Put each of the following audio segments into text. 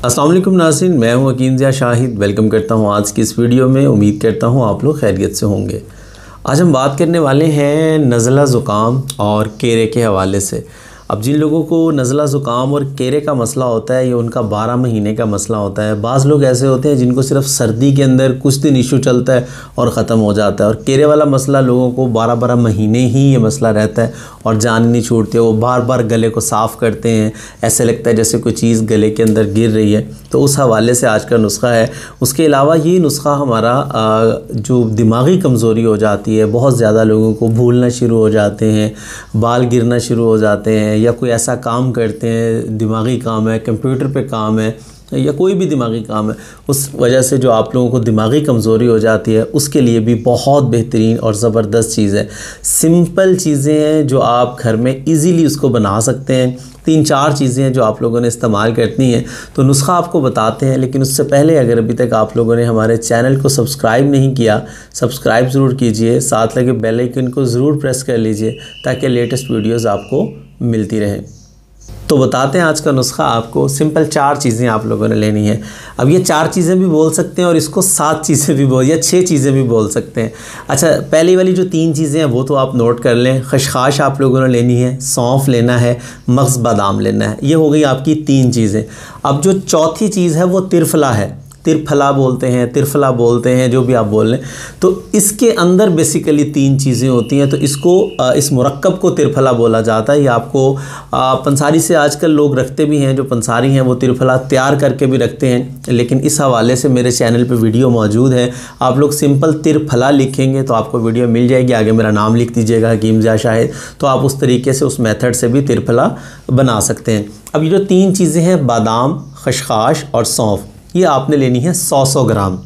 अस्सलाम वालेकुम नाज़रीन, मैं हूं हकीम ज़िया शाहिद। वेलकम करता हूं आज की इस वीडियो में। उम्मीद करता हूं आप लोग खैरियत से होंगे। आज हम बात करने वाले हैं नज़ला ज़ुकाम और केरे के हवाले से। अब जिन लोगों को नज़ला ज़ुकाम और केरे का मसला होता है, ये उनका 12 महीने का मसला होता है। बाज़ लोग ऐसे होते हैं जिनको सिर्फ सर्दी के अंदर कुछ दिन इशू चलता है और ख़त्म हो जाता है, और केरे वाला मसला लोगों को 12-12 महीने ही ये मसला रहता है और जान नहीं छूटती है। वो बार बार गले को साफ़ करते हैं, ऐसे लगता है जैसे कोई चीज़ गले के अंदर गिर रही है। तो उस हवाले से आज का नुस्खा है। उसके अलावा ये नुस्खा हमारा जो दिमागी कमज़ोरी हो जाती है, बहुत ज़्यादा लोगों को भूलना शुरू हो जाते हैं, बाल गिरना शुरू हो जाते हैं, या कोई ऐसा काम करते हैं, दिमागी काम है, कंप्यूटर पे काम है या कोई भी दिमागी काम है, उस वजह से जो आप लोगों को दिमागी कमज़ोरी हो जाती है, उसके लिए भी बहुत बेहतरीन और ज़बरदस्त चीज़ है। सिंपल चीज़ें हैं जो आप घर में इजीली उसको बना सकते हैं। 3-4 चीज़ें हैं जो आप लोगों ने इस्तेमाल करनी है। तो नुस्खा आपको बताते हैं, लेकिन उससे पहले अगर अभी तक आप लोगों ने हमारे चैनल को सब्सक्राइब नहीं किया, सब्सक्राइब ज़रूर कीजिए, साथ लगे बेल आइकन को ज़रूर प्रेस कर लीजिए ताकि लेटेस्ट वीडियोज़ आपको मिलती रहें। तो बताते हैं आज का नुस्खा आपको। सिंपल 4 चीज़ें आप लोगों ने लेनी है। अब ये 4 चीज़ें भी बोल सकते हैं और इसको 7 चीज़ें भी बोल या 6 चीज़ें भी बोल सकते हैं। अच्छा, पहली वाली जो 3 चीज़ें हैं वो तो आप नोट कर लें। खशखाश आप लोगों ने लेनी है, सौंफ लेना है, मग्ज़ बादाम लेना है। ये हो गई आपकी 3 चीज़ें। अब जो चौथी चीज़ है वो तिरफला है। तिरफला बोलते हैं, तिरफला बोलते हैं, जो भी आप बोल लें। तो इसके अंदर बेसिकली 3 चीज़ें होती हैं। तो इसको इस मुरक्कब को तिरफला बोला जाता है। ये आपको पंसारी से आजकल लोग रखते भी हैं, जो पंसारी हैं वो तिरफला तैयार करके भी रखते हैं। लेकिन इस हवाले से मेरे चैनल पे वीडियो मौजूद है। आप लोग सिंपल तिरफला लिखेंगे तो आपको वीडियो मिल जाएगी। आगे मेरा नाम लिख दीजिएगा, हकीम ज़िया शाहिद। तो आप उस तरीके से, उस मेथड से भी तिरफला बना सकते हैं। अब ये जो 3 चीज़ें हैं, बादाम, खशखाश और सौंफ, ये आपने लेनी है 100-100 ग्राम।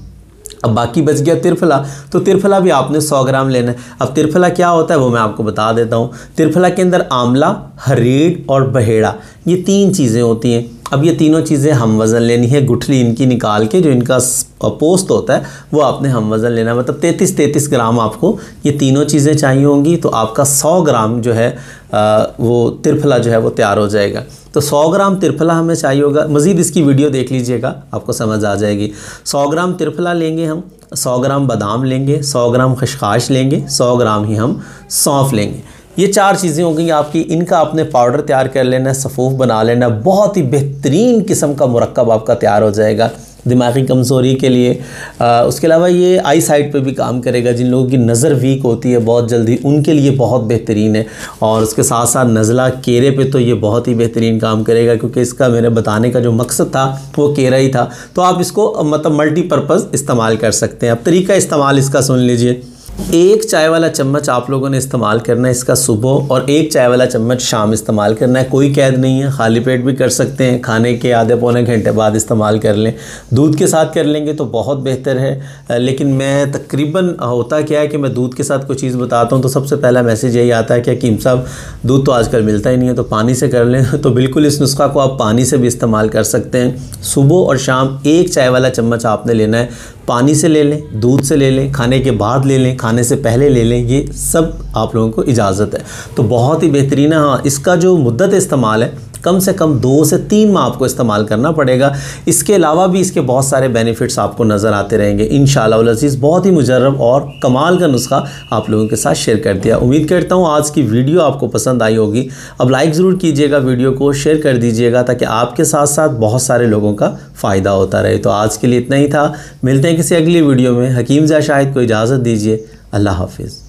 अब बाकी बच गया तिरफला, तो तिरफला भी आपने 100 ग्राम लेना है। अब तिरफला क्या होता है वो मैं आपको बता देता हूँ। तिरफला के अंदर आंवला, हरीड़ और बहेड़ा, ये 3 चीज़ें होती हैं। अब ये तीनों चीज़ें हम वज़न लेनी है। गुठली इनकी निकाल के, जो इनका पोस्ट होता है वो आपने हम वज़न लेना है। मतलब 33 ग्राम आपको ये तीनों चीज़ें चाहिए होंगी। तो आपका 100 ग्राम जो है वो तिरफला जो है वो तैयार हो जाएगा। तो 100 ग्राम तिरफला हमें चाहिए होगा। मज़ीद इसकी वीडियो देख लीजिएगा, आपको समझ आ जाएगी। 100 ग्राम तिरफला लेंगे हम, 100 ग्राम बादाम लेंगे, 100 ग्राम खशखाश लेंगे, 100 ग्राम ही हम सौंफ लेंगे। ये 4 चीज़ें हो गई आपकी। इनका आपने पाउडर तैयार कर लेना है, सफ़ूफ बना लेना है। बहुत ही बेहतरीन किस्म का मुरक्कब आपका तैयार हो जाएगा दिमागी कमज़ोरी के लिए। उसके अलावा ये आई साइड पे भी काम करेगा। जिन लोगों की नज़र वीक होती है बहुत जल्दी, उनके लिए बहुत बेहतरीन है। और उसके साथ साथ नज़ला केरे पे तो ये बहुत ही बेहतरीन काम करेगा, क्योंकि इसका मेरे बताने का जो मकसद था वो केरा ही था। तो आप इसको मतलब मल्टीपर्पज़ इस्तेमाल कर सकते हैं। अब तरीका इस्तेमाल इसका सुन लीजिए। 1 चाय वाला चम्मच आप लोगों ने इस्तेमाल करना है इसका सुबह, और 1 चाय वाला चम्मच शाम इस्तेमाल करना है। कोई कैद नहीं है, खाली पेट भी कर सकते हैं, खाने के आधे पौने घंटे बाद इस्तेमाल कर लें। दूध के साथ कर लेंगे तो बहुत बेहतर है। लेकिन मैं तकरीबन, होता क्या है कि मैं दूध के साथ कोई चीज़ बताता हूँ तो सबसे पहला मैसेज यही आता है कि हकीम साहब दूध तो आजकल मिलता ही नहीं है, तो पानी से कर लें। तो बिल्कुल इस नुस्खा को आप पानी से भी इस्तेमाल कर सकते हैं। सुबह और शाम 1 चाय वाला चम्मच आपने लेना है। पानी से ले लें, दूध से ले लें, खाने के बाद ले लें, खाने से पहले ले लें, ये सब आप लोगों को इजाज़त है। तो बहुत ही बेहतरीन है। हाँ, इसका जो मुद्दत इस्तेमाल है कम से कम 2 से 3 माह आपको इस्तेमाल करना पड़ेगा। इसके अलावा भी इसके बहुत सारे बेनिफिट्स आपको नज़र आते रहेंगे इंशाअल्लाह वल अज़ीज़। बहुत ही मुजर्रब और कमाल का नुस्खा आप लोगों के साथ शेयर कर दिया। उम्मीद करता हूँ आज की वीडियो आपको पसंद आई होगी। अब लाइक ज़रूर कीजिएगा, वीडियो को शेयर कर दीजिएगा, ताकि आपके साथ साथ बहुत सारे लोगों का फ़ायदा होता रहे। तो आज के लिए इतना ही था। मिलते हैं किसी अगली वीडियो में। हकीम ज़िया शाहिद को इजाज़त दीजिए। अल्लाह हाफिज़।